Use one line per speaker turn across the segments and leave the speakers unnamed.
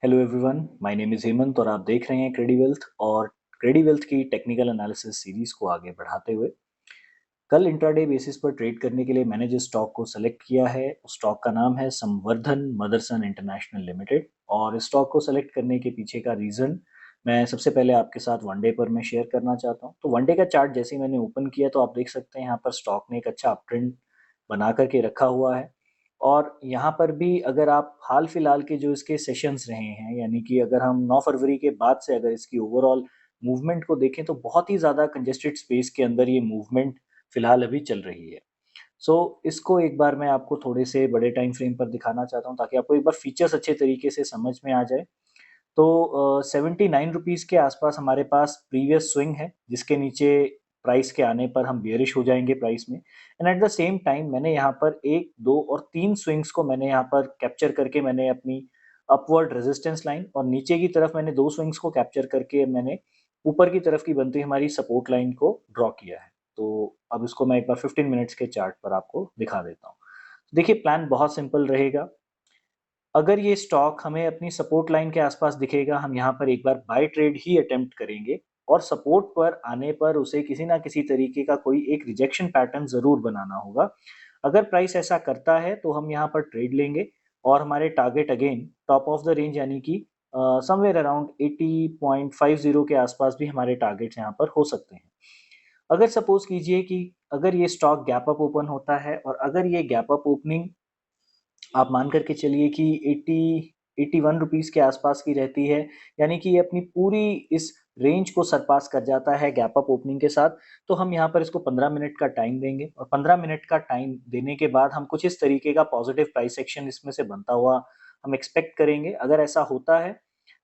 Hello everyone, my name is Hemant और आप देख रहे हैं क्रेडिवेल्थ और क्रेडिवेल्थ की टेक्निकल एनालिसिस सीरीज़ को आगे बढ़ाते हुए कल इंट्राडे बेसिस पर ट्रेड करने के लिए मैंने जिस स्टॉक को सेलेक्ट किया है, उस स्टॉक का नाम है संवर्धन मदरसन इंटरनेशनल लिमिटेड और इस स्टॉक को सेलेक्ट करने के पीछे का रीज़न मैं सबसे पहले आपके साथ वन डे पर मैं शेयर करना चाहता हूँ। तो वन डे का चार्ट जैसे ही मैंने ओपन किया तो आप देख सकते हैं यहाँ पर स्टॉक ने एक अच्छा अप ट्रेंड बना कर के रखा हुआ है और यहाँ पर भी अगर आप हाल-फिलहाल के जो इसके सेशंस रहे हैं, यानी कि अगर हम 9 फरवरी के बाद से अगर इसकी ओवरऑल मूवमेंट को देखें तो बहुत ही ज़्यादा कंजेस्टेड स्पेस के अंदर ये मूवमेंट फिलहाल अभी चल रही है। सो इसको एक बार मैं आपको थोड़े से बड़े टाइम फ्रेम पर दिखाना चाहता हूँ ताकि आपको एक बार फीचर्स अच्छे तरीके से समझ में आ जाए। तो 79 रुपीज़ के आसपास हमारे पास प्रीवियस स्विंग है, जिसके नीचे प्राइस के आने पर हम बेयरिश हो जाएँगे प्राइस में and at the same time मैंने यहाँ पर 1, 2 और 3 स्विंग्स को मैंने यहाँ पर कैप्चर करके मैंने अपनी अपवर्ड रेजिस्टेंस लाइन और नीचे की तरफ मैंने 2 स्विंग्स को कैप्चर करके मैंने ऊपर की तरफ की बनती हमारी सपोर्ट लाइन को ड्रॉ किया है। तो अब इसको मैं एक बार 15 मिनट्स के चार्ट पर आपको दिखा देता हूँ। देखिए प्लान बहुत सिंपल रहेगा। अगर ये स्टॉक हमें अपनी सपोर्ट लाइन के आसपास दिखेगा, हम यहाँ पर एक बार बाय ट्रेड ही अटेम्प्ट करेंगे और सपोर्ट पर आने पर उसे किसी ना किसी तरीके का कोई एक रिजेक्शन पैटर्न ज़रूर बनाना होगा। अगर प्राइस ऐसा करता है तो हम यहाँ पर ट्रेड लेंगे और हमारे target again top of the range यानी कि समवेयर अराउंड 80.50 के आसपास भी हमारे टारगेट्स यहाँ पर हो सकते हैं। अगर सपोज़ कीजिए कि अगर ये स्टॉक गैप अप ओपन होता है और अगर ये गैप अप ओपनिंग आप मान कर के चलिए कि 81 रुपीज़ के आसपास की रहती है, यानी कि ये अपनी पूरी इस रेंज को सरपास कर जाता है गैप अप ओपनिंग के साथ, तो हम यहाँ पर इसको 15 मिनट का टाइम देंगे और 15 मिनट का टाइम देने के बाद हम कुछ इस तरीके का पॉजिटिव प्राइस एक्शन इसमें से बनता हुआ हम एक्सपेक्ट करेंगे। अगर ऐसा होता है,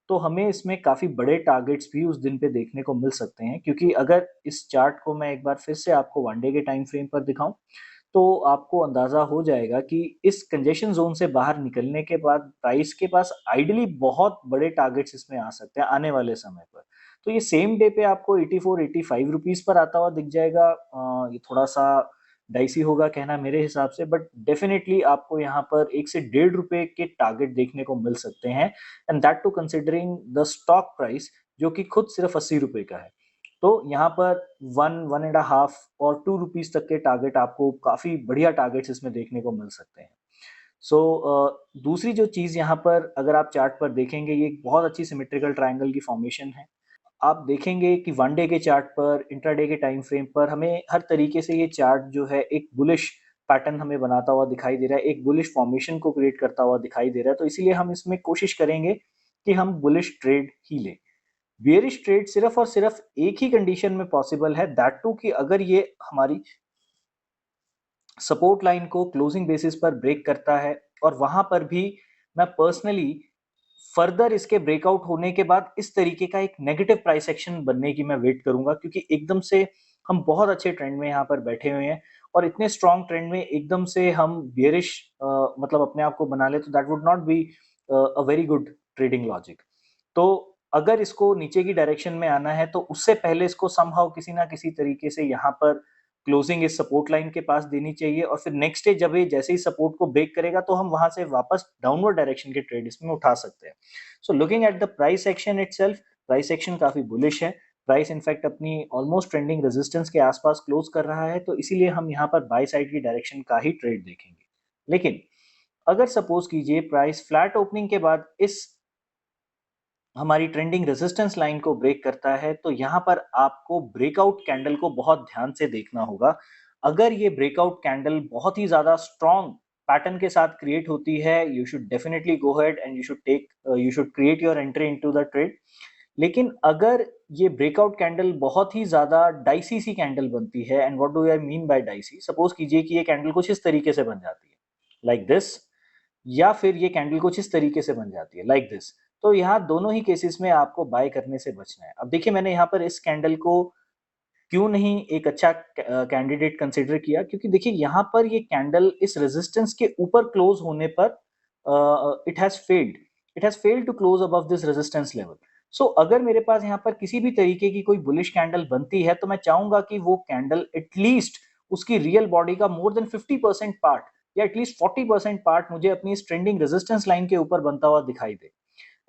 तो हमें इसमें काफ़ी बड़े टारगेट्स भी उस दिन पे देखने को मिल सकते हैं क्योंकि अगर इस चार्ट को मैं एक बार फिर से आपको वन डे के टाइम फ्रेम पर दिखाऊँ, तो आपको अंदाज़ा हो जाएगा कि इस कंजेशन ज़ोन से बाहर निकलने के बाद प्राइस के पास आइडियली बहुत बड़े टारगेट्स इसमें आ सकते हैं आने वाले समय पर। तो ये सेम डे पे आपको 84-85 रुपीज़ पर आता हुआ दिख जाएगा। ये थोड़ा-सा डाइसी होगा कहना मेरे हिसाब से, बट डेफ़िनेटली आपको यहाँ पर 1 से ₹1.5 के टारगेट देखने को मिल सकते हैं and that too considering the stock price जो कि खुद सिर्फ़ ₹80 का है। तो यहाँ पर 1 एंड अ हाफ और 2 रुपीज़ तक के टारगेट आपको काफ़ी बढ़िया टारगेट्स इसमें देखने को मिल सकते हैं। सो दूसरी जो चीज़ यहाँ पर अगर आप चार्ट पर देखेंगे, ये एक बहुत अच्छी सिमेट्रिकल ट्रायंगल की फॉर्मेशन है। आप देखेंगे कि वन डे के चार्ट पर, इंट्राडे के टाइम फ्रेम पर हमें हर तरीके से ये चार्ट जो है एक बुलिश पैटर्न हमें बनाता हुआ दिखाई दे रहा है, एक बुलिश फॉर्मेशन को क्रिएट करता हुआ दिखाई दे रहा है। तो इसीलिए हम इसमें कोशिश करेंगे कि हम बुलिश ट्रेड ही लें। बेयरिश ट्रेड सिर्फ और सिर्फ एक ही कंडीशन में पॉसिबल है, दैट टू कि अगर ये हमारी सपोर्ट लाइन को क्लोजिंग बेसिस पर ब्रेक करता है और वहां पर भी मैं पर्सनली फर्दर इसके ब्रेकआउट होने के बाद इस तरीके का एक नेगेटिव प्राइस एक्शन बनने की मैं वेट करूंगा क्योंकि एकदम से हम बहुत अच्छे ट्रेंड में यहाँ पर बैठे हुए हैं और इतने स्ट्रॉन्ग ट्रेंड में एकदम से हम बियरिश मतलब अपने आप को बना ले तो that would not be a very good trading logic. तो अगर इसको नीचे की डायरेक्शन में आना है तो उससे पहले इसको समहाउ किसी ना किसी तरीके से यहाँ पर क्लोजिंग इस सपोर्ट लाइन के पास देनी चाहिए और फिर नेक्स्ट डे जब ये जैसे ही सपोर्ट को ब्रेक करेगा तो हम वहां से वापस डाउनवर्ड डायरेक्शन के ट्रेड इसमें उठा सकते हैं। So looking at the price action itself, price action काफी बुलिश है। प्राइस इनफैक्ट अपनी ऑलमोस्ट ट्रेंडिंग रेजिस्टेंस के आसपास क्लोज कर रहा है, तो इसीलिए हम यहाँ पर बाय साइड की डायरेक्शन का ही ट्रेड देखेंगे। लेकिन अगर सपोज कीजिए प्राइस फ्लैट ओपनिंग के बाद इस हमारी ट्रेंडिंग रेजिस्टेंस लाइन को ब्रेक करता है तो यहाँ पर आपको ब्रेकआउट कैंडल को बहुत ध्यान से देखना होगा। अगर ये ब्रेकआउट कैंडल बहुत ही ज्यादा स्ट्रॉन्ग पैटर्न के साथ क्रिएट होती है, you should definitely go ahead and you should create your entry into the trade. लेकिन अगर ये ब्रेकआउट कैंडल बहुत ही ज्यादा डाइसी सी कैंडल बनती है, and what do I mean by dicey, suppose कीजिए कि ये कैंडल कुछ इस तरीके से बन जाती है लाइक दिस, या फिर ये कैंडल कुछ इस तरीके से बन जाती है लाइक दिस, तो यहाँ दोनों ही केसेस में आपको बाय करने से बचना है। अब देखिए मैंने यहाँ पर इस कैंडल को क्यों नहीं एक अच्छा कैंडिडेट कंसिडर किया, क्योंकि देखिए यहाँ पर ये कैंडल इस रेजिस्टेंस के ऊपर क्लोज होने पर it has failed, to close above this resistance level. So अगर मेरे पास यहाँ पर किसी भी तरीके की कोई बुलिश कैंडल बनती है तो मैं चाहूंगा कि वो कैंडल एटलीस्ट उसकी रियल बॉडी का मोर देन 50% पार्ट या एटलीस्ट 40% पार्ट मुझे अपनी इस ट्रेंडिंग रेजिस्टेंस लाइन के ऊपर बनता हुआ दिखाई दे।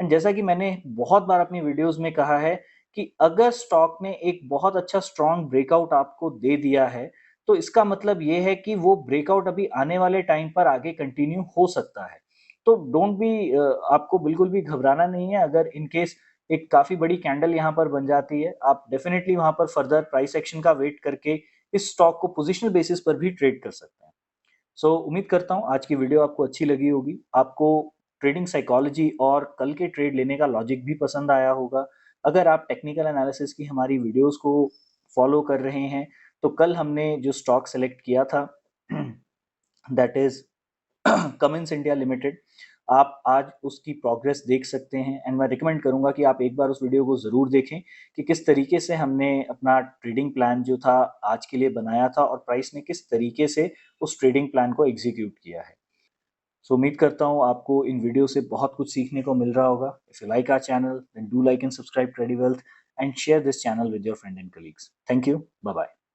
एंड जैसा कि मैंने बहुत बार अपनी वीडियोस में कहा है कि अगर स्टॉक ने एक बहुत अच्छा स्ट्रॉन्ग ब्रेकआउट आपको दे दिया है, तो इसका मतलब ये है कि वो ब्रेकआउट अभी आने वाले टाइम पर आगे कंटिन्यू हो सकता है। तो डोंट बी आपको बिल्कुल भी घबराना नहीं है अगर इन केस एक काफ़ी बड़ी कैंडल यहाँ पर बन जाती है। आप डेफ़िनेटली वहाँ पर फर्दर प्राइस एक्शन का वेट करके इस स्टॉक को पोज़िशनल बेसिस पर भी ट्रेड कर सकते हैं। उम्मीद करता हूँ आज की वीडियो आपको अच्छी लगी होगी। आपको ट्रेडिंग साइकोलॉजी और कल के ट्रेड लेने का लॉजिक भी पसंद आया होगा। अगर आप टेक्निकल एनालिसिस की हमारी वीडियोज़ को फ़ॉलो कर रहे हैं, तो कल हमने जो स्टॉक सेलेक्ट किया था that is Cummins India limited. आप आज उसकी प्रोग्रेस देख सकते हैं एंड मैं रिकमेंड करूंगा कि आप एक बार उस वीडियो को ज़रूर देखें कि किस तरीके से हमने अपना ट्रेडिंग प्लान जो था आज के लिए बनाया था और प्राइस ने किस तरीके से उस ट्रेडिंग प्लान को एग्जीक्यूट किया है। उम्मीद करता हूँ आपको इन वीडियो से बहुत कुछ सीखने को मिल रहा होगा। If you like our channel then do like and subscribe Crediwealth and share this channel with your friend and colleagues. Thank you. Bye bye.